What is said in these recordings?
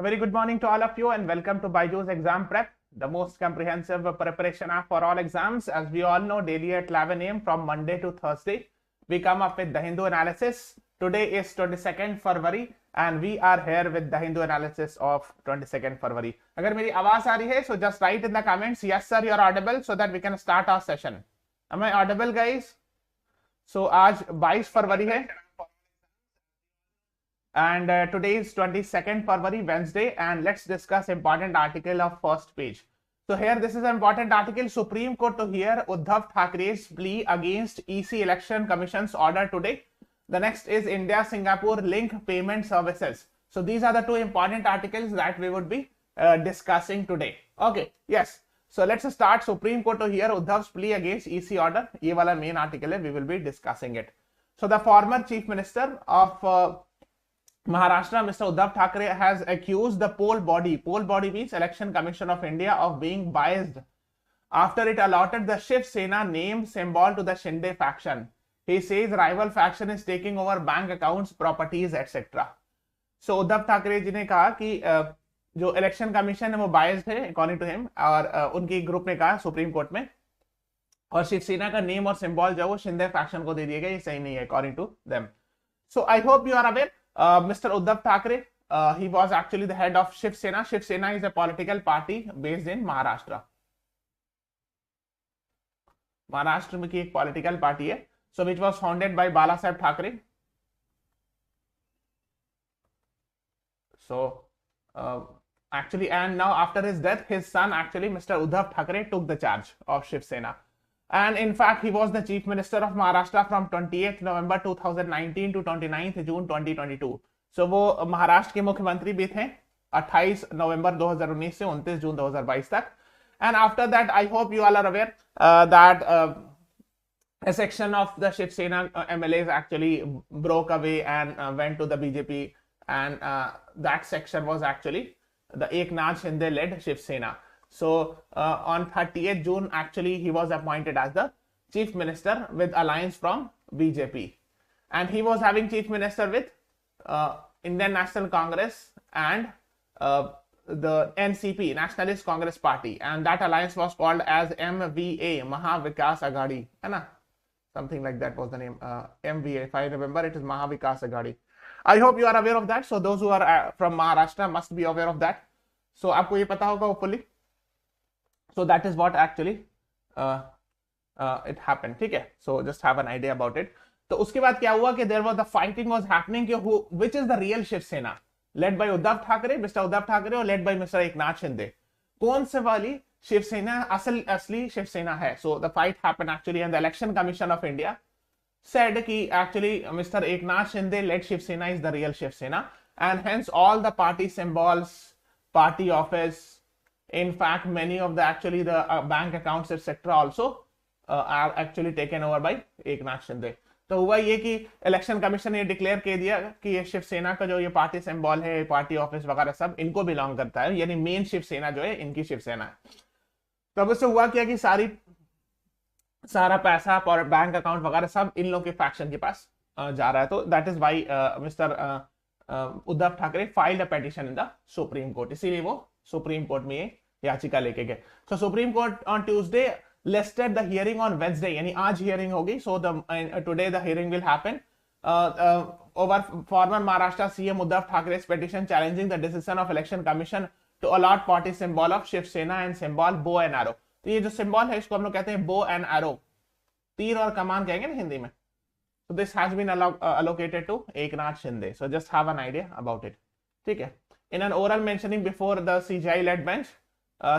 A very good morning to all of you and welcome to BYJU'S Exam Prep, the most comprehensive preparation app for all exams. As we all know, daily at 11 a.m. from Monday to Thursday, we come up with the Hindu analysis. Today is 22nd February and we are here with the Hindu analysis of 22nd February. अगर मेरी आवाज आ रही है, so just write in the comments, yes sir, you are audible, so that we can start our session. Am I audible, guys? So आज 22 फरवरी है. And today is 22nd February, Wednesday, and let's discuss important article of first page. So here, this is an important article. Supreme Court to hear Uddhav Thackeray's plea against EC Election Commission's order today. The next is India-Singapore link payment services. So these are the two important articles that we would be discussing today. Okay, yes. So let's start. Supreme Court to hear Uddhav's plea against EC order. ये वाला main article है. We will be discussing it. So the former Chief Minister of Maharashtra, Mr. Uddhav Thackeray, has accused the poll body means Election Commission of India, of being biased after it allotted the Shiv Sena name symbol to the Shinde faction. He says rival faction is taking over bank accounts, properties, etc. So Uddhav Thackeray जी ने कहा कि जो election commission है वो biased है according to him, और उनकी group ने कहा सुप्रीम कोर्ट में, और शिवसेना का नेम और सिंबल जो है वो शिंदे फैक्शन को दे दिया गया, ये सही नहीं है according to them. So I hope you are aware. Mr. Uddhav Thackeray, he was actually the head of Shiv Sena. Shiv Sena is a political party based in Maharashtra. Maharashtra में की एक political party है, so which was founded by Bala Saheb Thackeray. So actually, and now after his death, his son actually, Mr. Uddhav Thackeray, took the charge of Shiv Sena. And in fact, he was the Chief Minister of Maharashtra from 28th November 2019 to 29th June 2022. So वो महाराष्ट्र के मुख्यमंत्री भी थे 28 नवंबर 2019 से 29 जून 2022 तक. And after that, I hope you all are aware that a section of the Shiv Sena MLAs actually broke away and went to the BJP, and that section was actually the Eknath Shinde led Shiv Sena. So on 30th June, actually, he was appointed as the Chief Minister with alliance from BJP. And he was having Chief Minister with Indian National Congress and the NCP, Nationalist Congress Party. And that alliance was called as MVA, Maha Vikas Aghadi. Something like that was the name. MVA, if I remember, it is Maha Vikas Aghadi. I hope you are aware of that. So those who are from Maharashtra must be aware of that. So आपको ये पता होगा hopefully. So that is what actually it happened. ठीक है, so just have an idea about it. तो उसके बाद क्या हुआ कि there was the fighting was happening कि which is the real Shiv Sena, led by Uddhav Thackeray, Mr. Uddhav Thackeray, or led by Mr. Eknath Shinde. कौन से वाली शिव सेना असली शिव सेना है? So the fight happened actually, and the Election Commission of India said कि actually Mr. Eknath Shinde led Shiv Sena is the real Shiv Sena, and hence all the party symbols, party office, in fact many of the actually the bank accounts etc. also are actually taken over by Eknath Shinde. तो हुआ ये कि election commission ने declare कर दिया कि ये शिव सेना का जो ये पार्टी सिंबल है, पार्टी ऑफिस वगैरह सब इनको बिलोंग करता है, यानी मेन शिव सेना जो है इनकी शिव सेना है. तो अब इससे हुआ क्या कि सारा पैसा और बैंक अकाउंट वगैरह सब इन लोगों के फैक्शन के पास जा रहा है. तो that is why mister Uddhav Thackeray filed a petition in the supreme court. इसीलिए वो सुप्रीम कोर्ट में ये याचिका लेके गए. So supreme court on Tuesday listed the hearing on Wednesday, यानी आज हियरिंग होगी. So today the hearing will happen over former Maharashtra CM Uddhav Thackeray's petition challenging the decision of election commission to allot party symbol of Shiv Sena and symbol bow and arrow. तो ये जो symbol है इसको हम लोग कहते हैं बो एंड एरो, तीर और कमान कहेंगे ना हिंदी में. So this has been allocated to Eknath Shinde. So just have an idea about it. ठीक है. In an oral mentioning before the CJI-led bench,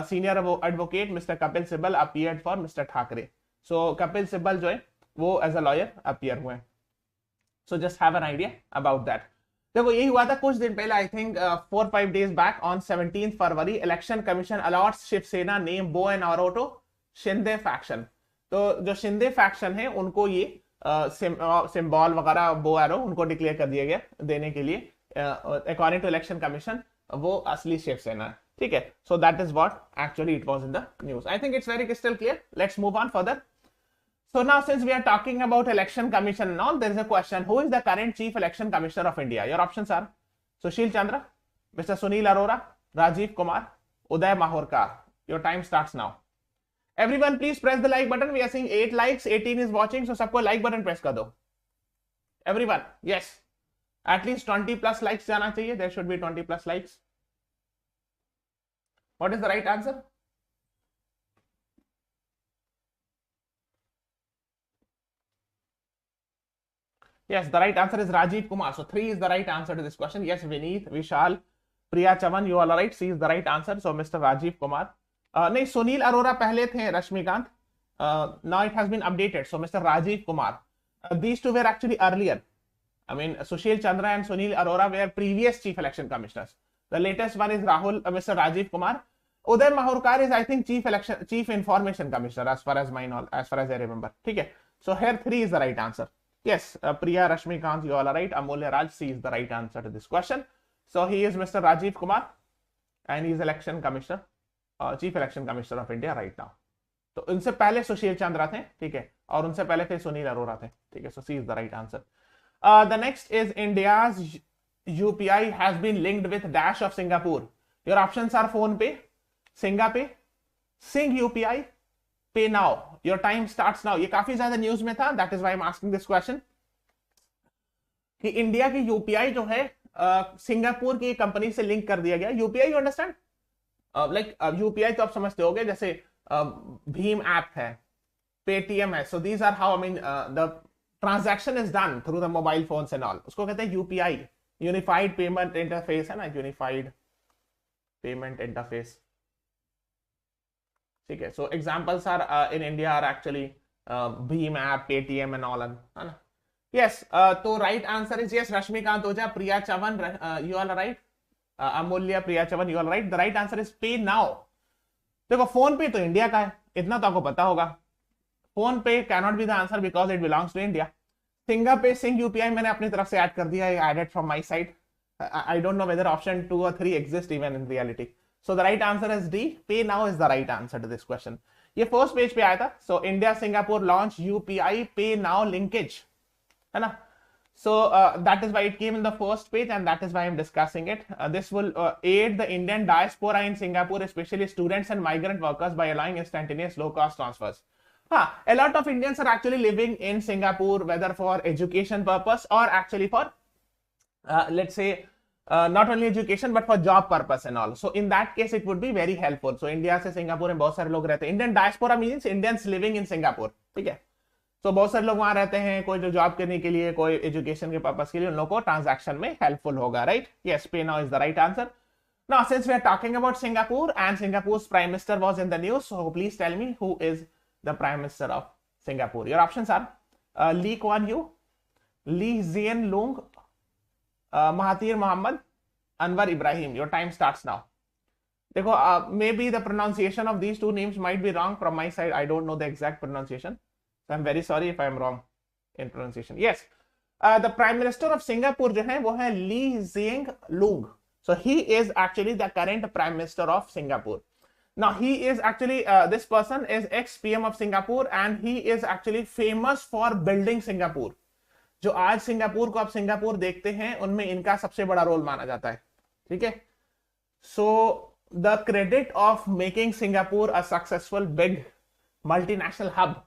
senior advocate Mr. Kapil Sibal appeared for Mr. Thackeray. So Kapil Sibal जो है वो as a lawyer appear हुए. So just have an idea about that. देखो यही हुआ था कुछ दिन पहले, I think 4-5 days back on 17th February, Election Commission allots Shiv Sena name bow and arrow to Shinde faction. तो जो शिंदे फैक्शन है उनको ये सिंबल वगैरह बो एरो उनको डिक्लेयर कर दिया गया देने के लिए अकॉर्डिंग टू इलेक्शन कमीशन वो असली शिव सेना है. ठीक है, so that is what actually it was in the news. I think it's very crystal clear. Let's move on further. So now, since we are talking about election commission and all, there is a question: who is the current chief election commissioner of India? Your options are Sushil Chandra, Mr. Sunil Arora, Rajiv Kumar, Uday Mahorkar. Your time starts now. Everyone, please press the like button. We are seeing 8 likes, 18 is watching, so सबको like button press कर दो. Everyone, yes. At least 20 plus likes जाना चाहिए. There should be 20 plus likes. What is the right answer? Yes, the right answer is Rajiv Kumar. So 3 is the right answer to this question. Yes, Vineet, Vishal, Priya Chavan, you all are right. C is the right answer. So Mr. Rajiv Kumar. नहीं, सुनील अरोरा पहले थे, Rashmikant. Now it has been updated. So Mr. Rajiv Kumar. These two were actually earlier. I mean, Sushil Chandra and Sunil Arora were previous chief election commissioners. The latest one is Mr. Rajiv Kumar. Uday Mahorkar is, I think, chief information commissioner, as far as I remember. Okay. So here 3 is the right answer. Yes, Priya, Rashmikant, you all are right. Amulya Raj, C is the right answer to this question. So he is Mr. Rajiv Kumar, and he is election commissioner, chief election commissioner of India right now. तो उनसे पहले सुशील चंद्रा थे, ठीक है, और उनसे पहले थे सुनील अरोरा थे, ठीक है. So C is the right answer. The next is India's UPI has been linked with dash of Singapore. Your options are PhonePe, Singapay, Sing UPI, Pay Now. Your time starts now. ये काफी ज्यादा news में था. That is why I'm asking this question. कि India की UPI जो है Singapore की कंपनी से लिंक कर दिया गया. UPI you understand, like UPI तो आप समझते होगे, जैसे भीम ऐप है, पेटीएम है. So these are how, I mean, the transaction is done through the mobile phones and all. उसको कहते हैं यूपीआई, यूनिफाइड पेमेंट इंटरफेस है ना, यूनिफाइड पेमेंट इंटरफेस. ठीक है. So examples are in India are actually भीम app, Paytm and all, है ना. यस, तो right answer is yes. Rashmikant Ojha, Priya Chavan, you are right. Amulya, Priya Chavan, you are right. The right answer is pay now. देखो, PhonePe तो India का है, इतना तो आपको पता होगा. PhonePe can not be the answer because it belongs to India. सिंगापे, सिंग यूपीआई मैंने अपनी तरफ से ऐड कर दिया है, added from my side. I don't know whether option 2 और 3 exist even in reality. So the right answer is D. Pay now is the right answer to this question. ये फर्स्ट पेज पे आया था. So India Singapore launch UPI pay now linkage, है ना. So that is why it came in the first page, and that is why I'm discussing it. This will aid the Indian diaspora in Singapore, especially students and migrant workers, by allowing instantaneous low-cost transfers. A lot of Indians are actually living in Singapore, whether for education purpose or actually for, let's say, not only education but for job purpose and all. So in that case, it would be very helpful. So India से Singapore में बहुत सारे लोग रहते हैं. Indian diaspora means Indians living in Singapore. ठीक है. तो बहुत सारे लोग वहां रहते हैं, कोई जो जॉब करने के लिए, कोई एजुकेशन के पर्पस के लिए, उन लोगों को ट्रांजैक्शन में हेल्पफुल होगा, right. Yes, pay now is the right answer. Now since we are talking about Singapore and Singapore's prime minister was in the news, so please tell me who is the prime minister of Singapore. Your options are Lee Kuan Yew, Lee Hsien Loong, Mahathir Mohamad, Anwar Ibrahim. Your time starts now. देखो, may be the pronunciation of these two names might be wrong from my side. I don't know the exact pronunciation. So I'm very sorry if I'm wrong in pronunciation. Yes, the Prime Minister of Singapore जो है वो है Lee Hsien Loong. So he is actually the current Prime Minister of Singapore. Now he is actually this person is ex-PM of Singapore and he is actually famous for building Singapore. जो आज Singapore को आप Singapore देखते हैं, उनमें इनका सबसे बड़ा रोल माना जाता है. ठीक है. So the credit of making Singapore a successful big multinational hub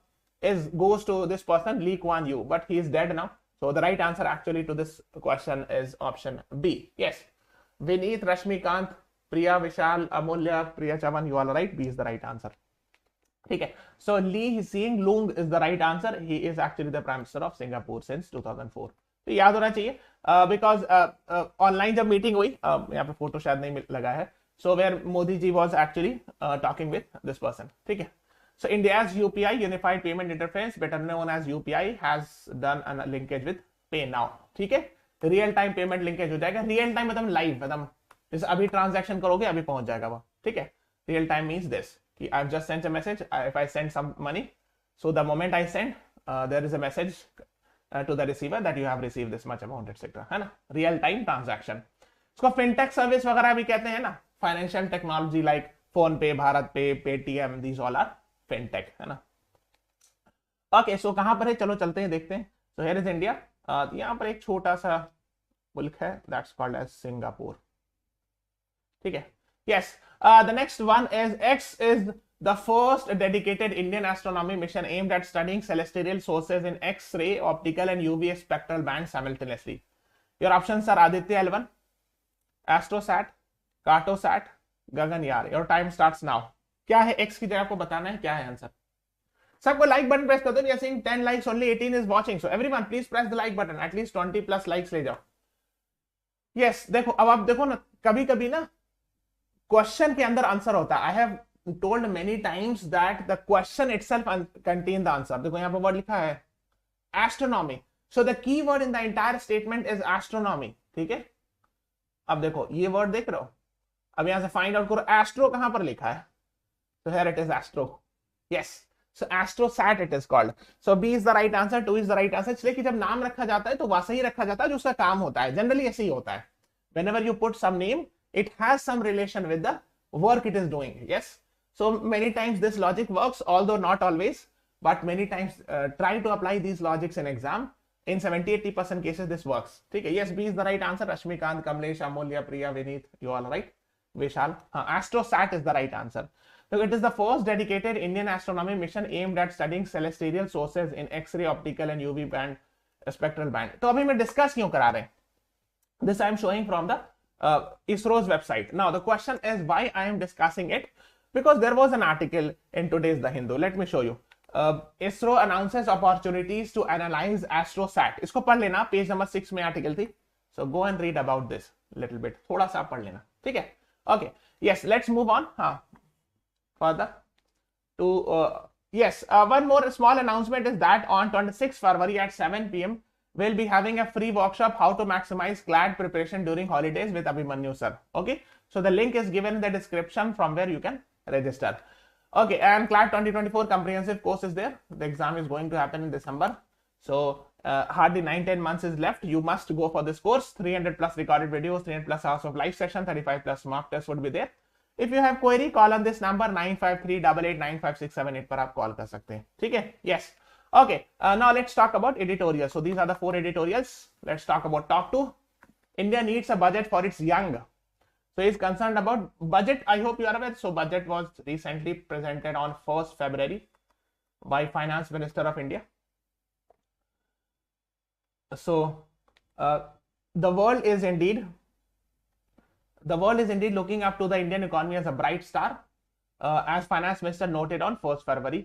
goes to this person, Lee Kuan Yew, but he is dead now. So the right answer actually to this question is option B. Yes, Vineet, Rashmikant, Priya, Vishal, Amulya, Priya Chavan, you all are right. B is the right answer. Okay, so Lee Hsien Loong is the right answer. He is actually the Prime Minister of Singapore since 2004. तो याद होना चाहिए, because online जब meeting हुई, यहाँ पे photo शायद नहीं लगा है, so where Modi ji was actually talking with this person. ठीक है. So India's UPI, Unified Payment Interface, better known as UPI, has done a linkage with Pay Now. ठीक है. रियल टाइम पेमेंट लिंकेज हो जाएगा. Real time मतलब live, मतलब जैसे अभी ट्रांजैक्शन करोगे अभी पहुंच जाएगा वो. ठीक है. रियल टाइम मीन्स दिस कि I have just sent a message, if I send some money, so the moment I send there is a message to the receiver that you have received this much amount etcetera, है ना. Real time transaction. इसको fintech service वगैरह भी कहते हैं ना. Financial technology like phone पे, BharatPe, Paytm, these all are fintech, है ना. ओके, सो कहां पर है, चलो चलते हैं, देखते हैं. So here is India. यहाँ पर एक छोटा सा मुल्क है, दैट्स कॉल्ड एज सिंगापुर. ठीक है. Yes, the next one is X is the first dedicated Indian astronomy mission aimed at studying celestial sources in X-ray, optical and UV spectral bands simultaneously. Your options are Aditya L1, Astrosat, Cartosat, Gaganyaan. Your time starts now. क्या है X की जगह आपको बताना है, क्या है answer. सबको लाइक बटन प्रेस कर दो. We are seeing 10 likes, only 18 is watching, so everyone please press the like button. At least 20 plus likes ले जाओ. Yes, देखो अब आप देखो ना, कभी कभी ना क्वेश्चन के अंदर आंसर होता है. I have told many times that the question itself contain the answer. देखो यहाँ पर वर्ड लिखा है astronomy, so the key word in the entire statement is astronomy. ठीक है, अब देखो ये वर्ड देख रहे हो, अब यहां से फाइंड आउट करो एस्ट्रो कहां पर लिखा है, so here it is astro. Yes, so astrosat it is called. So B is the right answer, 2 is the right answer. इसलिए कि जब नाम रखा जाता है तो वैसा ही रखा जाता है जो उसका काम होता है. जनरली ऐसे ही होता है. Whenever you put some name, it has some relation with the work it is doing. Yes, so many times this logic works, although not always, but many times try to apply these logics in exam. In 70-80% cases this works. ठीक है. Yes, B is the right answer. Rashmikant, Kamlesh, Amolya, Priya, Vineet, you all right. Vishal, astrosat is the right answer. So it is the first dedicated Indian astronomy mission aimed at studying celestial sources in X-ray, optical and UV band, spectral band. तो अभी मैं discuss क्यों करा रहे हैं? This I am showing from the ISRO's website. Now the question is why I am discussing it, because there was an article in today's The Hindu. Let me show you. ISRO announces opportunities to analyze astrosat. इसको पढ़ लेना, page number 6 में article थी. So go and read about this little bit. थोड़ा सा पढ़ लेना, ठीक है? Okay. Yes, let's move on. हाँ. Further to yes, one more small announcement is that on 26 February at 7 p.m. we'll be having a free workshop how to maximize CLAT preparation during holidays with Abhimanyu sir. Okay, so the link is given in the description from where you can register. Okay, and CLAT 2024 comprehensive course is there. The exam is going to happen in December, so hardly 9-10 months is left. You must go for this course. 300 plus recorded videos, 300 plus hours of live session, 35 plus mock tests would be there. If you have query, call on this number 953889567 पर आप call कर सकते हैं. ठीक है? Yes. Okay. Now let's talk about editorial. So these are the 4 editorials. Let's talk about top 2. India needs a budget for its young. So he is concerned about budget. I hope you are aware. So budget was recently presented on 1st February by Finance Minister of India. So the world is indeed looking up to the Indian economy as a bright star, as Finance Minister noted on 1st February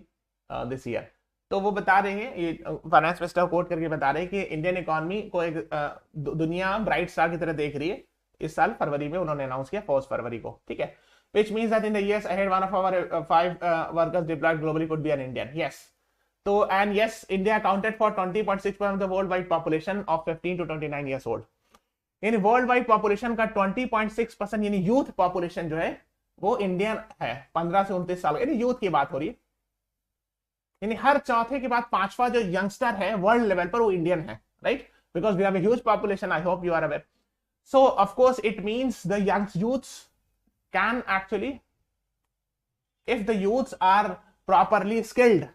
this year. तो वो बता रहे हैं, ये finance minister coat करके बता रहे हैं कि इंडियन इकोनॉमी को एक दुनिया ब्राइट स्टार की तरह देख रही है. इस साल फरवरी में उन्होंने अनाउंस किया 1st फरवरी को. ठीक है, which means that in the years ahead one of our 5 workers deployed globally could be an Indian. Yes. So and yes, India accounted for 20.6% of the worldwide population of 15 to 29 years old. यानी world wide population का 20.6% यानी youth population जो है वो Indian है 15 से 29 साल. यानी यूथ की बात हो रही है. यानी हर चौथे के बाद 5वां जो यंगस्टर है वर्ल्ड लेवल पर वो इंडियन है. Right, because we have a huge population. I hope you are aware. So of course it means the young youths can actually, if the youths are properly skilled,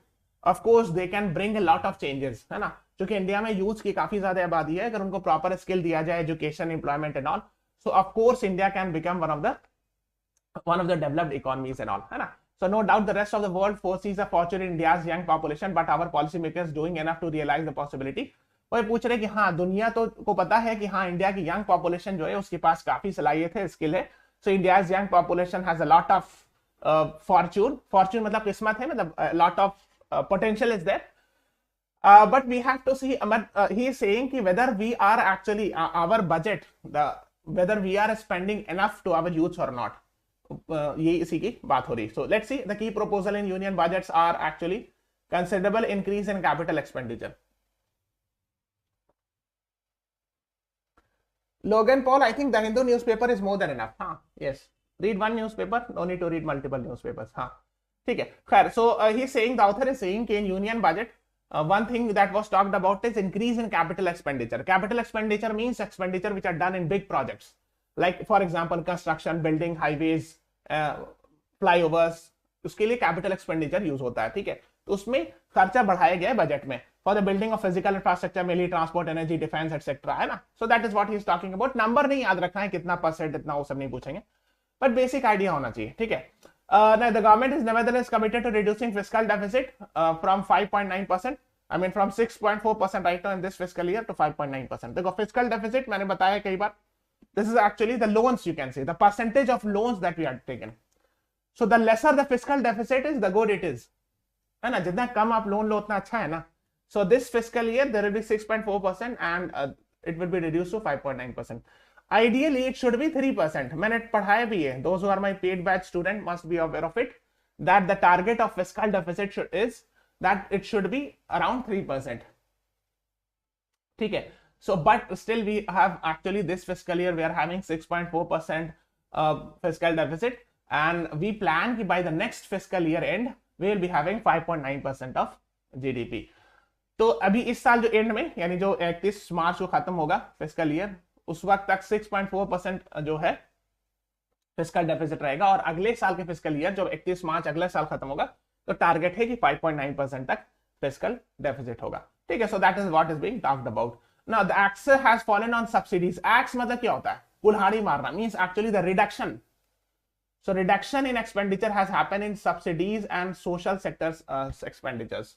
of course they can bring a lot of changes. है ना, क्योंकि India में youth की काफी ज्यादा आबादी है. अगर उनको प्रॉपर स्किल दिया जाए, education, employment and all, so of course India can become one of the developed economies and all. है ना, so no doubt the rest of the world foresees the fortune in India's young population, but our policy makers doing enough to realise the possibility. वो पूछ रहे कि हाँ, दुनिया तो को पता है कि हाँ, इंडिया की यंग पॉपुलेशन जो है उसके पास काफी सलाहियत है, स्किल है. So India's young population has a lot of fortune. Fortune मतलब किस्मत है, मतलब lot of potential is there. But we have to see, he is saying ki whether we are actually our budget, whether we are spending enough to our youths or not. ये इसी की बात हो रही. So let's see, the key proposal in union budgets are actually considerable increase in capital expenditure. Logan Paul, I think the Hindu newspaper is more than enough. हाँ, yes. Read one newspaper, no need to read multiple newspapers. हाँ, ठीक है. खैर, so he is saying, the author is saying कि in union budget, one thing that was talked about is increase in capital expenditure. Capital expenditure means expenditure which are done in big projects, like for example construction, building, highways, flyovers. उसके लिए capital expenditure use होता है. ठीक है, तो उसमें खर्चा बढ़ाया गया है बजट में for the building of physical infrastructure, mainly transport, energy, defense, etc. है ना. So that is what he is talking about. Number नहीं याद रखना है कितना परसेंट, इतना वो सब नहीं पूछेंगे. बट बेसिक आइडिया होना चाहिए, ठीक है। Now the government is nevertheless committed to reducing fiscal deficit from 5.9%, I mean from 6.4% right now in this fiscal year to 5.9%. देखो fiscal deficit मैंने बताया कई बार, this is actually the loans, you can say the percentage of loans that we have taken. So the lesser the fiscal deficit is, the good it is, है ना, जितना कम आप loan लो उतना अच्छा है ना. So this fiscal year there will be 6.4% and it will be reduced to 5.9%. Ideally it should be 3%. मैंने पढ़ाया भी है, those who are my paid batch student must be aware of it, that the target of fiscal deficit is that it should be around 3%. ठीक है. So but still we have actually this fiscal year we are having 6.4% fiscal deficit and we plan कि by the next fiscal year end we will be having 5.9% of GDP. तो अभी इस साल जो and में यानी जो 31 मार्च को खत्म होगा फिस्कल ईयर, उस वक्त तक 6.4% जो है फिस्कल डेफिसिट रहेगा और अगले साल के फिस्कल ईयर जब 31 मार्च अगले साल खत्म होगा तो टारगेट है कि 5.9% तक फिस्कल डेफिसिट होगा, ठीक है. So that is what is being talked about. Now the x has fallen on subsidies. X मतलब क्या होता है? कुल्हाड़ी मारना, means actually the reduction. So reduction in expenditure has happened in subsidies and social sectors expenditures.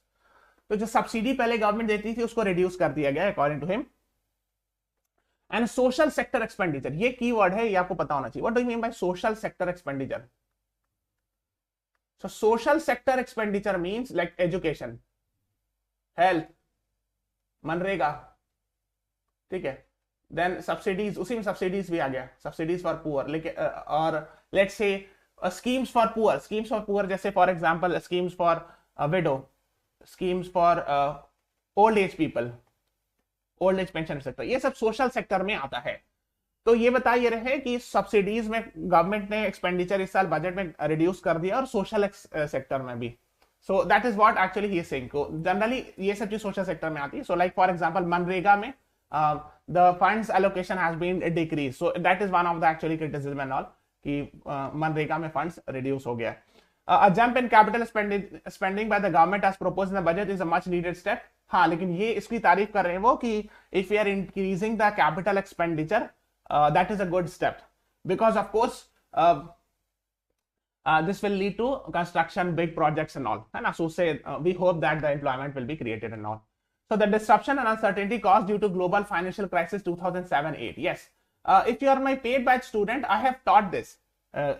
तो जो subsidy पहले government देती थी उसको रिड्यूस कर दिया गया according to him. And social sector expenditure, ये कीवर्ड है, ये आपको पता होना चाहिए. What do you mean by social sector expenditure? So social sector expenditure means like education, health, MNREGA, ठीक है. देन सब्सिडीज, उसी में सब्सिडीज भी आ गया, सब्सिडीज फॉर पुअर. लेकिन और let's say schemes for poor, schemes for poor जैसे for example schemes for widow, schemes for old age people, old age pension sector, ये सब सोशल सेक्टर में आता है. तो ये बता ये रहे कि सब्सिडीज में गवर्नमेंट ने एक्सपेंडिचर इस साल बजट में रिड्यूस कर दिया और सोशल सेक्टर में भी. So that is what actually he is saying. Generally ये सब चीज सोशल सेक्टर में आती है. So like for example MNREGA में the funds allocation has been decreased, so that is one of the actually criticism and all कि मनरेगा में funds reduce हो गया. A jump in capital spending by the government as proposed in the budget is a much needed step. हाँ, लेकिन ये इसकी तारीफ कर रहे हैं वो कि if we are increasing the capital expenditure, that is a good step because of course this will lead to construction, big projects and all, है ना. So say we hope that the employment will be created and all. So the disruption and uncertainty caused due to global financial crisis 2007-8. Yes, if you are my paid batch student, I have taught this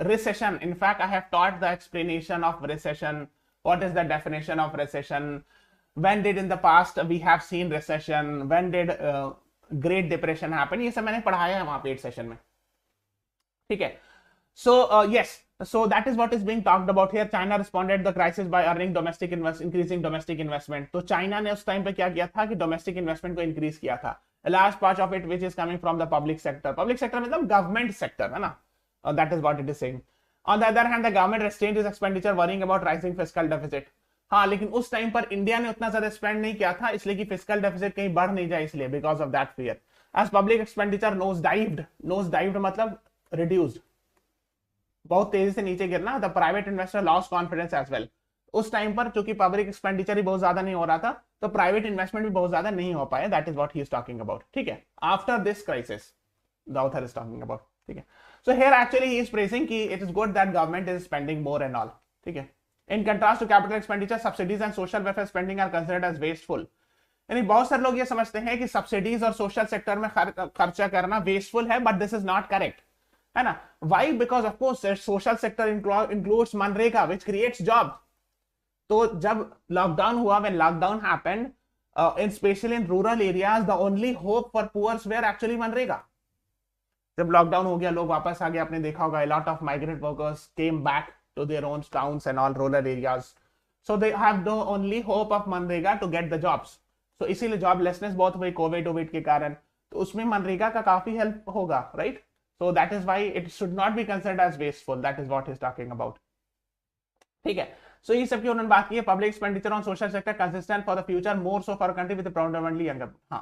recession. In fact, I have taught the explanation of recession. What is the definition of recession? When did in the past we have seen recession? When did Great Depression happen? ये सब मैंने पढ़ाया है वहाँ paid session में, ठीक है. So yes, so that is what is being talked about here. China responded the crisis by earning increasing domestic investment. तो चाइना ने उस टाइम पे क्या किया था कि डोमेस्टिक इन्वेस्टमेंट को इंक्रीज किया था. Large part of it which is coming from the public sector. Public sector मतलब गवर्नमेंट सेक्टर, है ना. That is what it is saying. On the other hand the government restrained is expenditure worrying about rising fiscal deficit. हाँ, लेकिन उस time पर India ने उतना ज्यादा स्पेंड नहीं किया था इसलिए कि फिस्कल डेफिसिट कहीं बढ़ नहीं जाए, इसलिए because of that fear. As public expenditure nose dived मतलब रिड्यूस्ड, बहुत तेजी से नीचे गिरना. The private investor lost confidence as well. उस टाइम पर चूंकि पब्लिक एक्सपेंडिचर ही बहुत ज्यादा नहीं हो रहा था तो प्राइवेट इन्वेस्टमेंट भी बहुत ज्यादा नहीं हो पाया. That is what he is talking about, ठीक है. After this crisis the author is talking about, ठीक है. So here actually he is praising कि it is good that government is spending more and all, ठीक है. In contrast to capital expenditure, subsidies and social welfare spending are considered as wasteful. यानी बहुत सारे लोग ये समझते हैं कि सब्सिडीज और सोशल सेक्टर में खर्चा करना वेस्टफुल है, but this is not correct, है ना. Why? Because of course social sector includes MNREGA which creates job. तो जब लॉकडाउन हुआ, when lockdown happened, especially in rural areas, the only hope for poor were actually MNREGA. जब lockdown हो गया, लोग वापस आ गए, आपने देखा होगा, a lot of migrant workers came back to their own towns and all rural areas. So they have the only hope of MNREGA to get the jobs. So इसीलिए जॉबलेसनेस बहुत हुई कोविड के कारण, तो उसमें मनरेगा का काफी हेल्प होगा, right. So that is why it should not be considered as wasteful. That is what he is talking about. ठीक है. So ये सब की उन्होंने बात की है. Public expenditure on social sector consistent for the future, more so for a country with a predominantly younger. हाँ.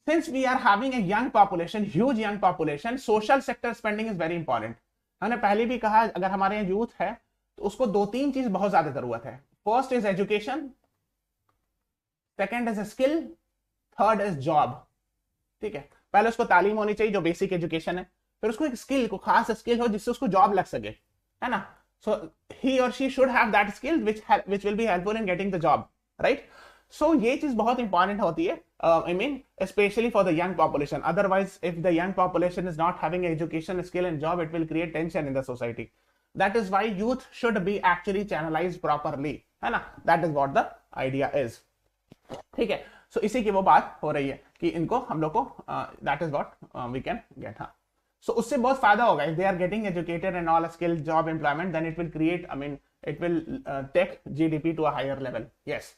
Since we are having a young population, huge young population, social sector spending is very important. हमने पहले भी कहा अगर हमारे यहाँ youth है तो उसको दो तीन चीज बहुत ज्यादा जरूरत है. First is education, second is skill, third is job. ठीक है. पहले उसको तालीम होनी चाहिए जो बेसिक एजुकेशन है, फिर उसको एक स्किल को खास स्किल हो जिससे उसको जॉब लग सके, है ना. सो ही और she should have that skill which will be helpful in getting the job, right? So ये चीज बहुत इंपॉर्टेंट होती है, I mean especially for the young population. Otherwise if the young population is not having education, skill and job, it will create tension in the society. That is why youth should be actually channelized properly, है ना. That is what the idea is. ठीक है. So इसी की वो बात हो रही है कि इनको हम लोग को that is what we can get. हाँ. So उससे बहुत फायदा होगा. If they are getting educated and all skill job employment, then it will create, I mean it will take GDP to a higher level. Yes.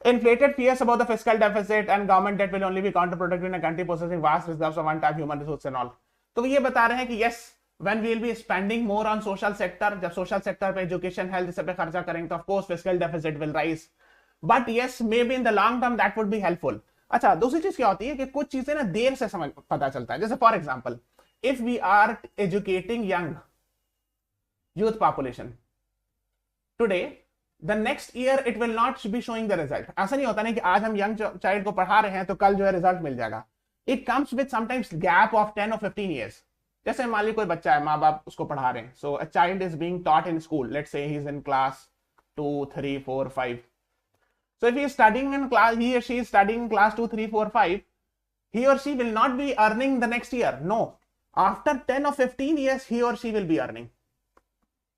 Inflated fears about the fiscal deficit and government debt will only be counterproductive in a country possessing vast reserves of one-time human resources and all. तो ये बता रहे हैं कि yes, when we will be spending more on social sector, जब social sector पे education, health इस पे खर्चा करेंगे तो of course fiscal deficit will rise. But yes, maybe in the long term that would be helpful. अच्छा, दूसरी चीज क्या होती है कि कुछ चीजें ना देर से समझ पता चलता है. जैसे for example, if we are educating young youth population today, the next year it will not be showing the result. ऐसा नहीं होता नहीं कि आज हम young child को पढ़ा रहे हैं तो कल जो है रिजल्ट मिल जाएगा. It comes with sometimes gap of 10 or 15 years. जैसे मान ली कोई बच्चा है, माँ बाप उसको पढ़ा रहे हैं. So a child is being taught in school. Let's say he is in class 2, 3, 4, 5. So if he is studying in class, he or she is studying in class 2, 3, 4, 5, he or she will not be earning the next year. No. After 10 or 15 years, he or she will be earning.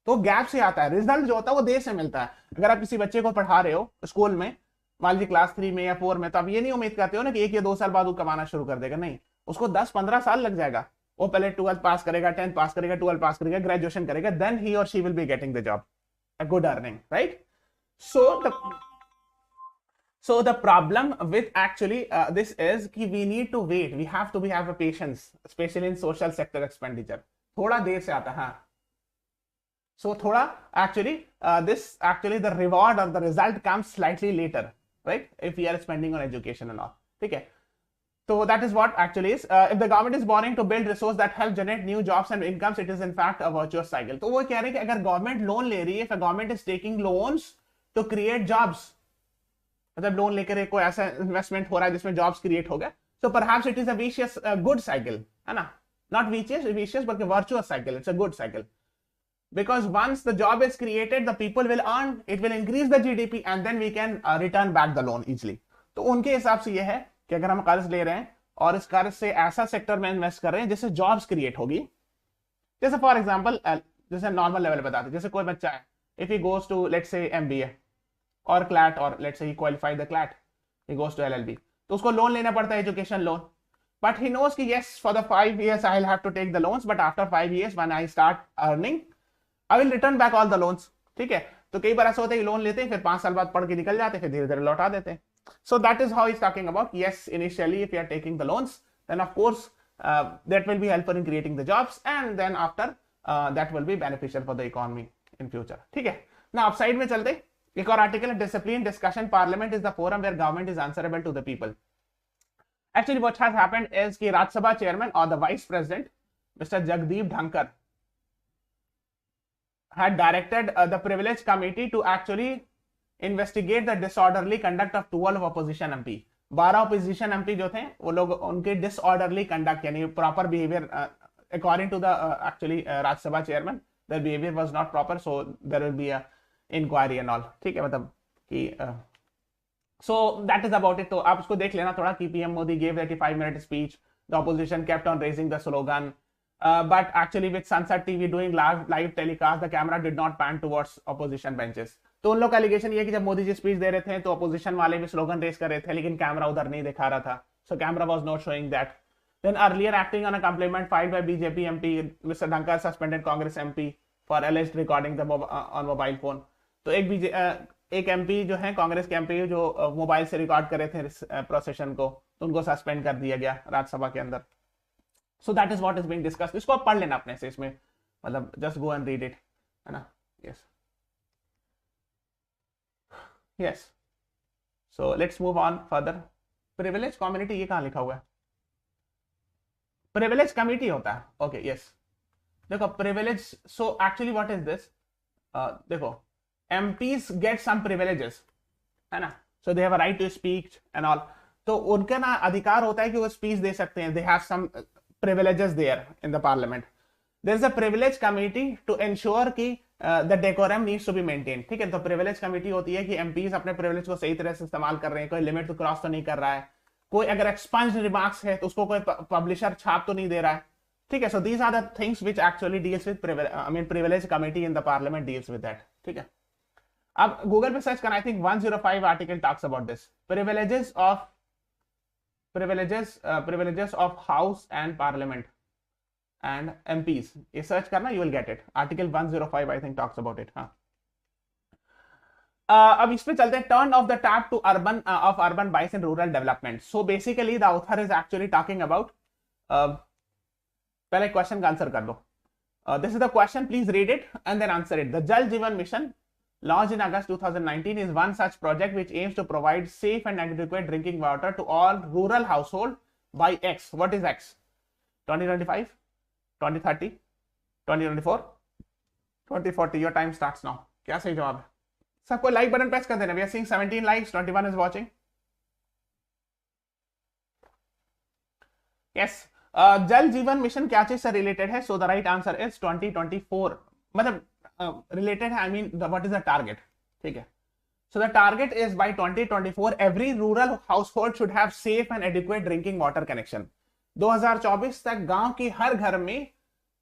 तो gap से आता है. Result जो होता है वो देर से मिलता है. अगर आप किसी बच्चे को पढ़ा रहे हो स्कूल में, मान लीजिए क्लास 3 में या 4 में, तो आप ये नहीं उम्मीद करते हो ना कि 1 या 2 साल बाद वो कमाना शुरू कर देगा. नहीं, उसको 10-15 साल लग जाएगा. वो पहले 12th पास करेगा, 10th पास करेगा, 12th पास करेगा, ग्रेजुएशन करेगा, देन ही और she will be getting the job, a good earning, right? So the problem with actually this is कि we need to wait. We have to have a patience, especially in social sector expenditure. थोड़ा देर से आता है. हाँ. So थोड़ा actually the reward or the result comes slightly later, right? If we are spending on education and all. ठीक है. So that is what actually is. If the government is borrowing to build resources that help generate new jobs and incomes, it is in fact a virtuous cycle. तो वो कह रहे हैं कि अगर government loan ले रही है, if a government is taking loans to create jobs, मतलब लोन लेकर कोई ऐसा इन्वेस्टमेंट हो रहा है जिसमें जॉब्स क्रिएट हो गया, so perhaps it is a vicious good cycle, है ना? Not vicious but a virtuous cycle. It's a good cycle because once the job is created, the people will earn, it will increase the GDP and then we can return back the loan easily. तो उनके हिसाब से ये है कि अगर हम कर्ज ले रहे हैं और इस कर्ज से ऐसा सेक्टर में इन्वेस्ट कर रहे हैं जिससे जॉब्स क्रिएट होगी. जैसे फॉर एग्जाम्पल, जैसे नॉर्मल लेवल बताते हैं, जैसे कोई बच्चा है, if he goes to let's say MBA or CLAT, or let's say he qualified the CLAT, he goes to LLB, तो उसको लोन लेना पड़ता है, education loan. But he knows कि yes, for the 5 years I will have to take the loans, but after 5 years when I start earning, I will return back all the loans. ठीक है. तो कई बार ऐसा होता है कि लोन लेते हैं, फिर 5 साल बाद पढ़ के निकल जाते हैं, फिर धीरे धीरे लौटा देते हैं. So that is how he's talking about. Yes, initially if you are taking the loans, then of course that will be helpful in creating the jobs, and then after that will be beneficial for the economy in future. ठीक है. Now up side में चलते. एक और article है, discipline discussion parliament is the forum where government is answerable to the people. Actually what has happened is कि Rajya Sabha chairman और the vice president mister Jagdeep Dhankhar had directed the privilege committee to actually investigate the disorderly conduct of 12 opposition MP. 12 opposition MP जो थे वो लोग उनके disorderly conduct यानी proper behavior according to the actually Rajya Sabha chairman, their behavior was not proper, so there will be a inquiry and all. ठीक है, मतलब कि so that is about it. तो आप उसको देख लेना थोड़ा कि PM Modi gave 85-minute speech, the opposition kept on raising the slogan, but actually with Sunset TV doing live telecast, the camera did not pan towards opposition benches. तो उन लोग का एलिगेशन ये है कि जब मोदी जी स्पीच दे रहे थे तो अपोजिशन वाले भी स्लोगन रेस कर रहे थे, लेकिन कैमरा उधर नहीं दिखा रहा था, so camera was not showing that. Then earlier acting on a complaint filed by BJP MP, Mr. Dhankar suspended Congress MP for alleged recording the on mobile phone. तो एक MP जो है कांग्रेस के MP जो मोबाइल से record कर रहे थे प्रोसेशन को, तो उनको सस्पेंड कर दिया गया राज्यसभा के अंदर. So that is what is being discussed. इसको आप पढ़ लेना अपने से, इसमें मतलब just go and read it, है ना? Yes. Yes. So let's move on further. Privilege community ये कहाँ लिखा हुआ है? Privilege committee होता है. Okay, yes. देखो privilege. So actually what is this? देखो MPs get some privileges, है ना? So they have a right to speak and all. तो उनका ना अधिकार होता है कि वो स्पीच दे सकते हैं. They have some privileges there in the parliament. There is a privilege committee to ensure कि the decorum needs to be maintained. ठीक है, तो privilege committee होती है कि MPs अपने privilege को सही तरह से इस्तेमाल कर रहे हैं, कोई लिमिट तो क्रॉस तो नहीं कर रहा है, कोई अगर expunged remarks है तो उसको कोई पब्लिशर छाप तो नहीं दे रहा है. ठीक है, so these are the things which actually deals with privilege committee in the parliament deals with that. ठीक है, अब गूगल पे सर्च करना, I think 105 article talks about this, privileges of house and parliament and MPs. ये search करना, you will get it. Article 105 I think talks about it. हाँ, अब इस पे चलते हैं. Turn off the tap to urban of urban bias in rural development. So basically the author is actually talking about, पहले question का answer कर दो. This is the question, please read it and then answer it. The Jal Jeevan mission launched in August 2019 is one such project which aims to provide safe and adequate drinking water to all rural household by X. What is X? 2025, 2030, 2024, 2040. Your time starts now. क्या सही जवाब है? सबको like button press कर देना. We are seeing 17 likes, 21 is watching. Yes. जल Jeevan mission क्या चीज से रिलेटेड है? So the right answer is 2024. मतलब related, I mean, what is the target? ठीक है, so the target is by 2024 every rural household should have safe and adequate drinking water connection. 2024 तक गांव की हर घर में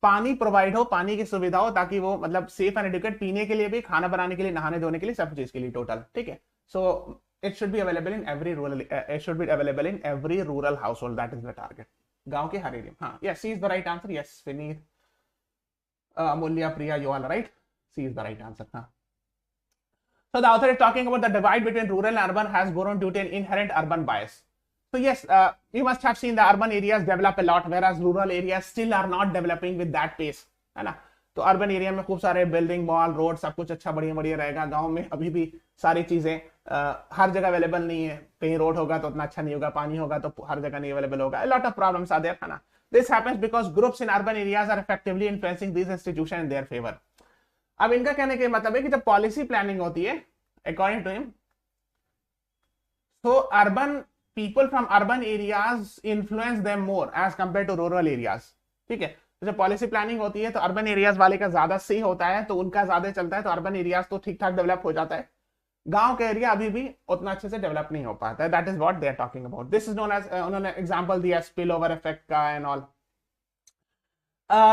पानी प्रोवाइड हो, पानी की सुविधा हो, ताकि वो मतलब सेफ एंड एडिक्वेट, पीने के लिए भी, खाना बनाने के लिए, नहाने धोने के लिए, सब चीज के लिए टोटल. ठीक है, so it should be available in every rural, it should be available in every rural household. That is the target, गांव के हर एरिया. हाँ, yes, C is the right answer. Yes, Vineet, Amulya, Priya, you all right. C is the right answer. Huh? So the author is talking about the divide between rural and urban has grown due to an inherent urban bias. So yes, you must have seen the urban areas develop a lot, whereas rural areas still are not developing with that pace. है ना? तो urban area में खूब सारे building, mall, road, सब कुछ अच्छा बढ़िया बढ़िया रहेगा. गांव में अभी भी सारी चीजें हर जगह अवेलेबल नहीं है. कहीं रोड होगा तो उतना अच्छा नहीं होगा, पानी होगा तो हर जगह नहीं अवेलेबल होगा. A lot of problems are there. है ना? This happens because groups in urban areas are effectively influencing these institutions in their favor. अब इनका कहने का मतलब है कि जब पॉलिसी प्लानिंग होती है, according to him, so urban people from urban areas influence them more as compare to rural areas. ठीक है, तो जब पॉलिसी प्लानिंग होती है तो अर्बन एरियाज वाले का ज्यादा सही होता है, तो उनका ज्यादा चलता है, तो अर्बन एरियाज तो ठीक ठाक डेवलप हो जाता है. गांव का एरिया अभी भी उतना अच्छे से डेवलप नहीं हो पाता है. That is what they are talking about. This is known as, उन्होंने एग्जांपल दिया स्पिल ओवर इफेक्ट का and all.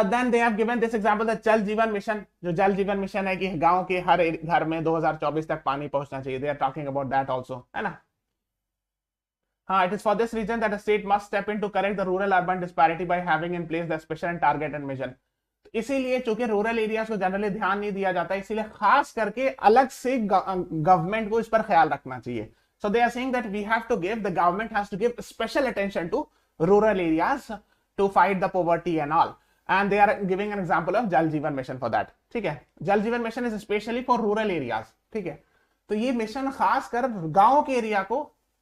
Then they have given this example, the जल जीवन मिशन. जो जल जीवन मिशन है कि गांव के हर घर में 2024 तक पानी पहुंचना चाहिए. They are talking about that also, है ना? हाँ, it is for this reason that the state must step in to correct the rural urban disparity by having in place the special and targeted measure. इसीलिए चूंकि rural areas को generally ध्यान नहीं दिया जाता, इसीलिए खास करके अलग से गवर्नमेंट को इस पर ख्याल रखना चाहिए. So they are saying that we have to give, the government has to give special attention to rural areas to fight the poverty and all. And they are giving an example of जल Jeevan mission for that. ठीक है, जल Jeevan mission is especially for rural areas. ठीक है, तो ये mission खास कर गांव के एरिया को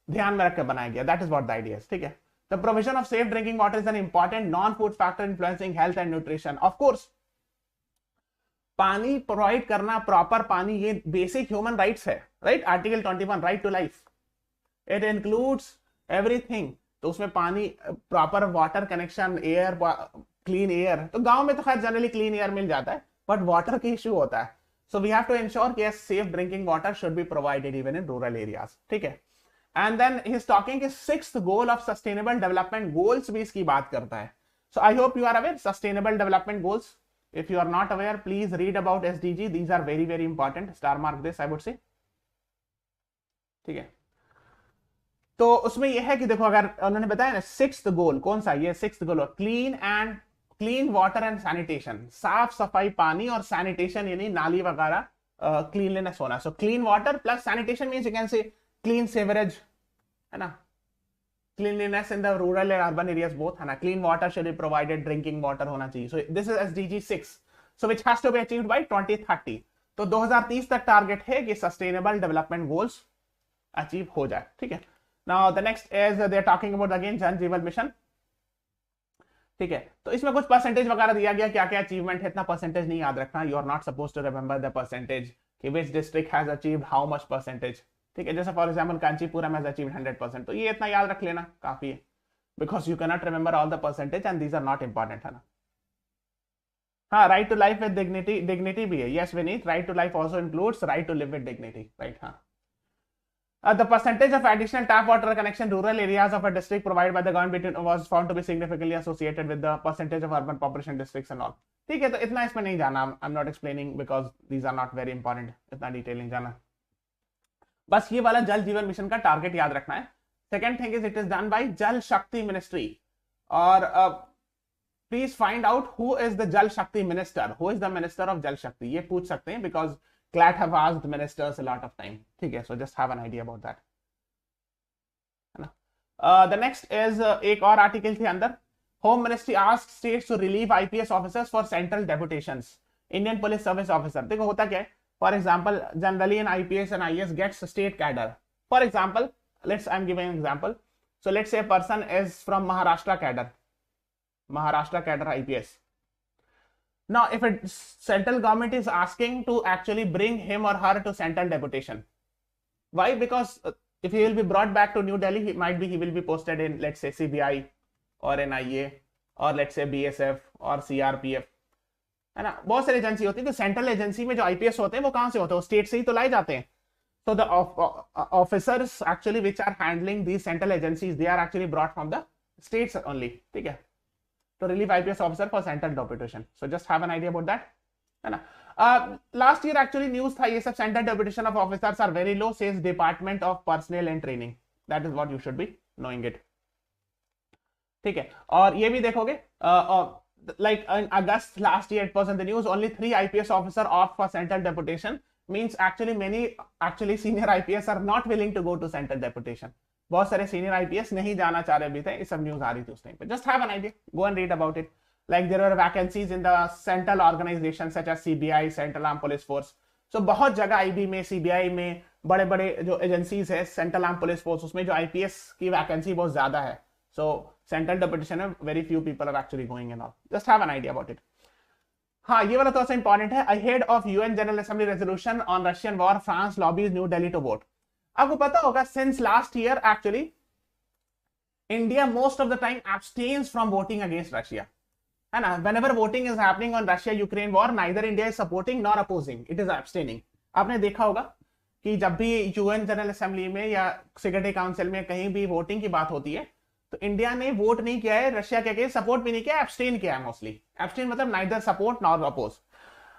ध्यान में रखकर बनाया गया. That is what the idea is. ठीक है, the provision of safe drinking water is an important non-food factor influencing health and nutrition. Of course, पानी प्रोवाइड करना, प्रॉपर पानी, ये बेसिक ह्यूमन राइट्स है. Right, article 21, right to life, it includes everything. तो उसमें पानी, proper water connection, air, clean air. तो गांव में तो खैर जनरली क्लीन एयर मिल जाता है, बट वाटर की इश्यू होता है. So we have to ensure कि safe drinking water should be provided even in rural areas. ठीक है, and then he is talking कि sixth goal of sustainable development goals भी इसकी बात करता है. So I hope you are aware sustainable development goals. If you are not aware, please read about SDG. These are very very important. Star mark this, I would say. ठीक है, तो उसमें यह है कि देखो, अगर उन्होंने बताया ना सिक्स्थ गोल, कौन सा ये sixth goal, clean water and sanitation, साफ सफाई पानी, और सैनिटेशन यानी नाली वगैरह, क्लीनलीनेस होना. So clean water plus sanitation means you can say clean sewerage, है ना, cleanliness in the rural and urban areas both, है ना. Clean water should be provided, drinking water होना चाहिए. So this is SDG 6, so which has to be achieved by 2030. तो 2030 तक target है कि सस्टेनेबल डेवलपमेंट गोल्स अचीव हो जाए. ठीक है, now the next is they are talking about again Jal Jeevan mission. ठीक है, तो इसमें कुछ परसेंटेज वगैरह दिया गया, क्या क्या अचीवमेंट है, इतना परसेंटेज नहीं याद रखना. You are not suppose to remember the percentage कि which district has achieved how much percentage. ठीक है, जैसे for example Kanchipuram has achieved 100%, तो ये इतना याद रख लेना काफी है. because you cannot remember all the percentage and these are not important, है ना. हाँ, right to life with dignity भी है. Yes, Vineet, right to life also includes right to live with dignity, right? हाँ. The percentage of additional tap water connection rural areas of a district provided by the government was found to be significantly associated with the percentage of urban population districts and all. ठीक है, तो इतना इसमें नहीं जाना. I'm not explaining because these are not very important. इतना detail नहीं जाना. बस ये वाला जल जीवन मिशन का टारगेट याद रखना है. Second thing is it is done by Jal Shakti Ministry. और please find out who is the Jal Shakti minister. Who is the minister of Jal Shakti? ये पूछ सकते हैं because CLAT have asked ministers a lot of time. ठीक है, so just have an idea about that. है ना. The next is एक और आर्टिकल थी अंदर. Home Ministry asks states to relieve IPS officers for central deputations. Indian Police Service officer. देखो होता क्या है. For example, generally an IPS and IS gets state cadre. For example, I'm giving an example. So let's say a person is from Maharashtra cadre IPS. Now, if central government is asking to actually bring him or her to central deputation, why? Because if he will be brought back to New Delhi, he will be posted in, let's say, CBI or NIA or let's say BSF or CRPF, है ना. बहुत सारी agency होती है. तो central agency में जो IPS होते हैं वो कहाँ से होते हैं? स्टेट से ही तो लाए जाते हैं. So the officers actually which are handling these central agencies, they are actually brought from the states only. ठीक है. To relieve IPS officer for central deputation. So just have an idea about that. है ना. Last year actually news था ये सब central deputation of officers are very low, says Department of Personnel and Training. That is what you should be knowing it. ठीक है. और ये भी देखोगे like in August last year it was in the news, only 3 IPS officer opt for central deputation. Means many senior IPS are not willing to go to central deputation. बहुत सारे senior IPS नहीं जाना चाह रहे भी थे. ये सब न्यूज आ रही थी उस टाइम पे. Just have an idea. Go and read about it. Like there were vacancies in the central organizations such as CBI, Central Armed Police Force. So बहुत जगह IB में, CBI में, बड़े बड़े जो एजेंसीज है, Central Armed Police Force, उसमें जो IPS की वैकेंसी बहुत ज्यादा है. So central deputation में very few people are actually going and all. Just have an idea about it. हाँ, ये वाला थोड़ा सा इंपॉर्टेंट है. Ahead of UN General Assembly resolution on Russian war, France lobbies New Delhi to vote. आपको पता होगा since last year actually India most of the time abstains from voting against Russia. है ना. Whenever voting is happening on Russia-Ukraine war, neither India is supporting nor opposing. It is abstaining. आपने देखा होगा कि जब भी UN जनरल असेंबली में या सिक्योरिटी काउंसिल में कहीं भी वोटिंग की बात होती है तो इंडिया ने वोट नहीं किया है रशिया के अगेंस्ट, सपोर्ट भी नहीं किया, एब्सटेन किया है मोस्टली. एब्सटेन मतलब neither support nor oppose.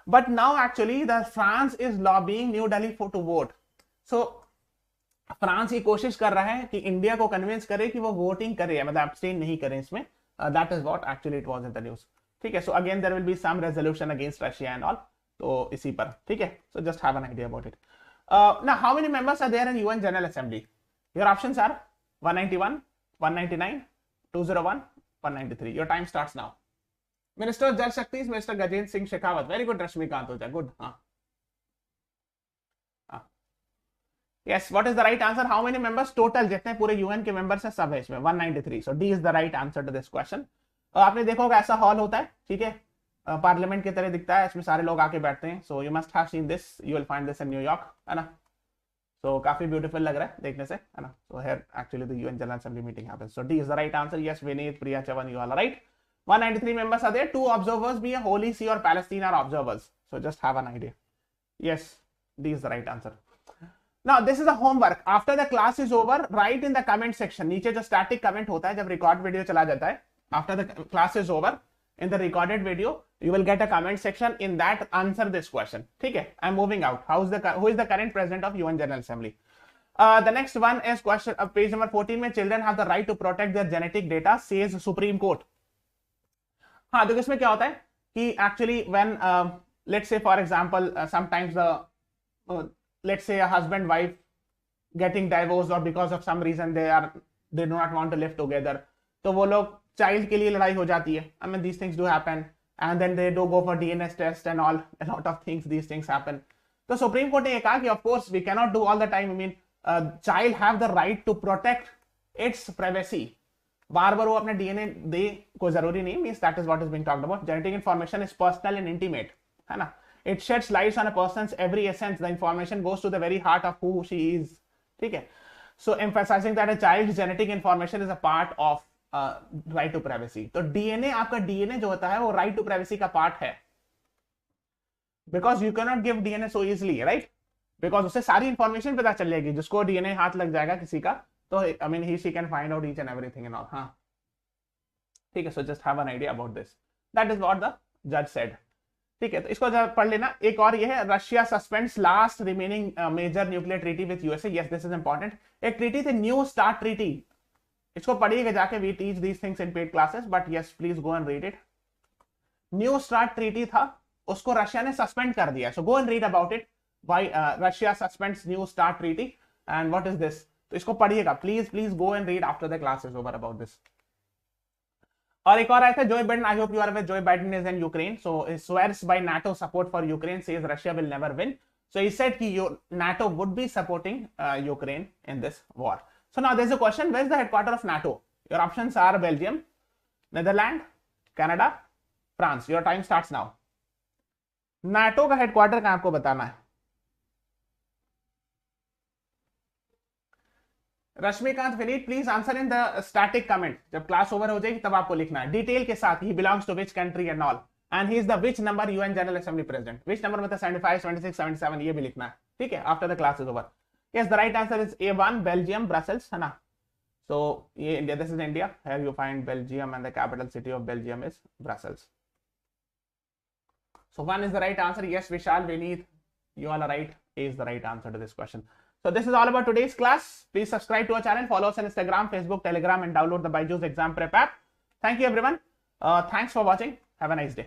But now actually the France is lobbying New Delhi for to vote. So France ये कोशिश कर रहा है कि इंडिया को कन्विंस करे कि वो वोटिंग करे, मतलब एब्सटेन नहीं करे इसमें. That is what actually it was in the news. ठीक है. So again there will be some resolution against Russia and all. तो इसी पर ठीक है. So just have an idea about it. Now how many members are there in UN General Assembly? Your options are 191, 199, 201, 193. Your time starts now. Minister of Jal Shakti is Mr. Gajendra Singh Shekhawat. Very good, Rashmikant Oja. Good. Yes, what is the right answer? How many members total? जितने पूरे UN के members हैं सब है इसमें 193. So D is the right answer to this question. आपने देखा होगा ऐसा हॉल होता है, ठीक है, पार्लियामेंट की तरह दिखता है, इसमें सारे लोग आके बैठते हैं. So you must have seen this. You will find this in New York, है ना. So काफी ब्यूटीफुल लग रहा है देखने से, है ना. So here actually the UN General Assembly meeting happens. So D is the right answer. Yes, Vineet, Priya, Chavan, you all are right. 193 members are there. 2 observers भी है. Holy See और Palestine are observers. So just have an idea. Yes, D is the right answer. Now this is a homework. After the class is over, write in the comment section. नीचे जो static comment होता है जब record video चला जाता है, after the class is over, in the recorded video, you will get a comment section. In that, answer this question. ठीक है. I'm moving out. Who is the current president of UN General Assembly? The next one is question page number 14 में children have the right to protect their genetic data, says Supreme Court. हाँ, देखो इसमें क्या होता है कि actually when let's say for example sometimes the let's say a husband wife getting divorced or because of some reason they do not want to live together, तो वो लोग चाइल्ड के लिए लड़ाई हो जाती है. I mean these things do happen and then they do go for DNA test and all, a lot of things, these things happen. तो सुप्रीम कोर्ट ने ये कहा कि of course we cannot do all the time. I mean child have the right to protect its privacy. बार बार वो अपने DNA दे कोई जरूरी नहीं. Means that is what is being talked about. Genetic information is personal and intimate, है ना. It sheds light on a person's every essence. The information goes to the very heart of who she is. ठीक है. So emphasizing that a child's genetic information is a part of right to privacy. तो DNA, आपका DNA जो होता है वो right to privacy का part है, because you can not give DNA so easily, right, because उससे सारी इंफॉर्मेशन पता चल जाएगी। जिसको डीएनए हाथ लग जाएगा किसी का, तो I mean he she can find out each and everything and all. हाँ ठीक है, so just have an idea about this, that is what the जज सेड। ठीक है, तो इसको पढ़ लेना। एक और ये है, Russia suspends last remaining major nuclear treaty with USA. Yes, this is important. एक ट्रीटी थी, न्यू स्टार्ट ट्रीटी, इसको पढ़िएगा जाके, we teach these things in paid classes, but yes please go and read it. New start treaty था, उसको Russia ने suspend कर दिया, so go and read about it, why Russia suspends new start treaty and what is this. तो इसको पढ़िएगा please, please go and read after the class is over about this. और एक और आया था, Joe Biden, I hope you are aware, Joe Biden is in Ukraine, so swears by NATO support for Ukraine, says Russia will never win. So he said कि NATO would be supporting Ukraine in this war. So now there's a question, where is the headquarters of NATO? Your options are Belgium, Netherlands, Canada, France. Your time starts now. NATO का headquarter कहाँ आपको बताना है? Rashmikant Vineet, please answer in the static comment. जब class over हो जाएगी तब आपको लिखना है डिटेल के साथ, he belongs to which country and all, and he is the which number UN General Assembly president, which number मतलब 75, 76, 77, ये भी लिखना है, ठीक है, after the class is over. Yes, the right answer is A1, Belgium, Brussels, है ना। सो ये India, this is India, here you find Belgium and the capital city of Belgium is Brussels. So 1 is the right answer. Yes, Vishal, Vineet, you all are right. A is the right answer to this question. So this is all about today's class. Please subscribe to our channel, follow us on Instagram, Facebook, Telegram, and download the BYJU'S exam prep app. Thank you, everyone. Thanks for watching. Have a nice day.